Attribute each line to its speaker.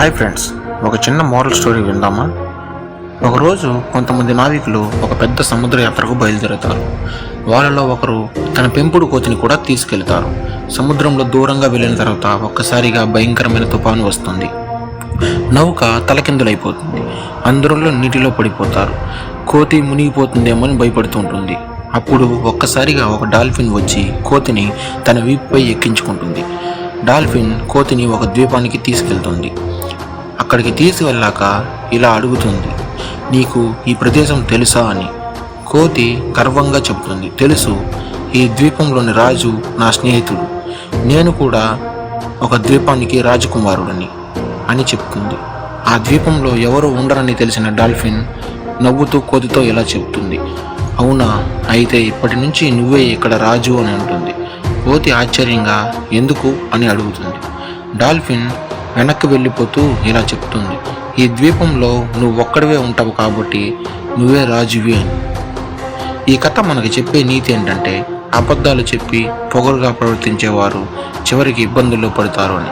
Speaker 1: Hi friends, ఒక చిన్న moral story విందామా? ఒకరోజు కొంతమంది నావికులు ఒక పెద్ద సముద్ర యాత్రకు బయలుదేరుతారు. వాళ్ళలో ఒకరు తన పెంపుడు కోతిని కూడా తీసుకెళ్తారు. సముద్రంలో దూరంగా వెళ్ళిన తర్వాత ఒక్కసారిగా భయంకరమైన తుఫాను వస్తుంది. నౌక తలకిందులైపోతుంది. అందరూ నీటిలో పడిపోతారు. కోతి మునిగిపోతుందేమో అని భయపడుతూ ఉంటుంది. అప్పుడు ఒక్కసారిగా ఒక డాల్ఫిన్ వచ్చి కోతిని తన వీపుపై ఎక్కించుకుంటుంది. డాల్ఫిన్ కోతిని ఒక ద్వీపానికి తీసుకెళ్తుంది. అక్కడికి తీసుకెళ్ళాక ఇలా అడుగుతుంది, నీకు ఈ ప్రదేశం తెలుసా అని. కోతి గర్వంగా చెబుతుంది, తెలుసు, ఈ ద్వీపంలోని రాజు నా స్నేహితుడు, నేను కూడా ఒక ద్వీపానికి రాజకుమారుడిని అని చెప్తుంది. ఆ ద్వీపంలో ఎవరు ఉండరని తెలిసిన డాల్ఫిన్ నవ్వుతూ కోతితో ఇలా చెప్తుంది, అవునా, అయితే ఇప్పటి నుంచి నువ్వే ఇక్కడ రాజు అని అంటుంది. కోతి ఆశ్చర్యంగా ఎందుకు అని అడుగుతుంది. డాల్ఫిన్ వెనక్కి వెళ్ళిపోతూ ఇలా చెప్తుంది, ఈ ద్వీపంలో నువ్వు ఒక్కడివే ఉంటావు కాబట్టి నువ్వే రాజువి అని. ఈ కథ మనకి చెప్పే నీతి ఏంటంటే, అబద్ధాలు చెప్పి పొగరుగా ప్రవర్తించేవారు చివరికి ఇబ్బందుల్లో పడతారు అని.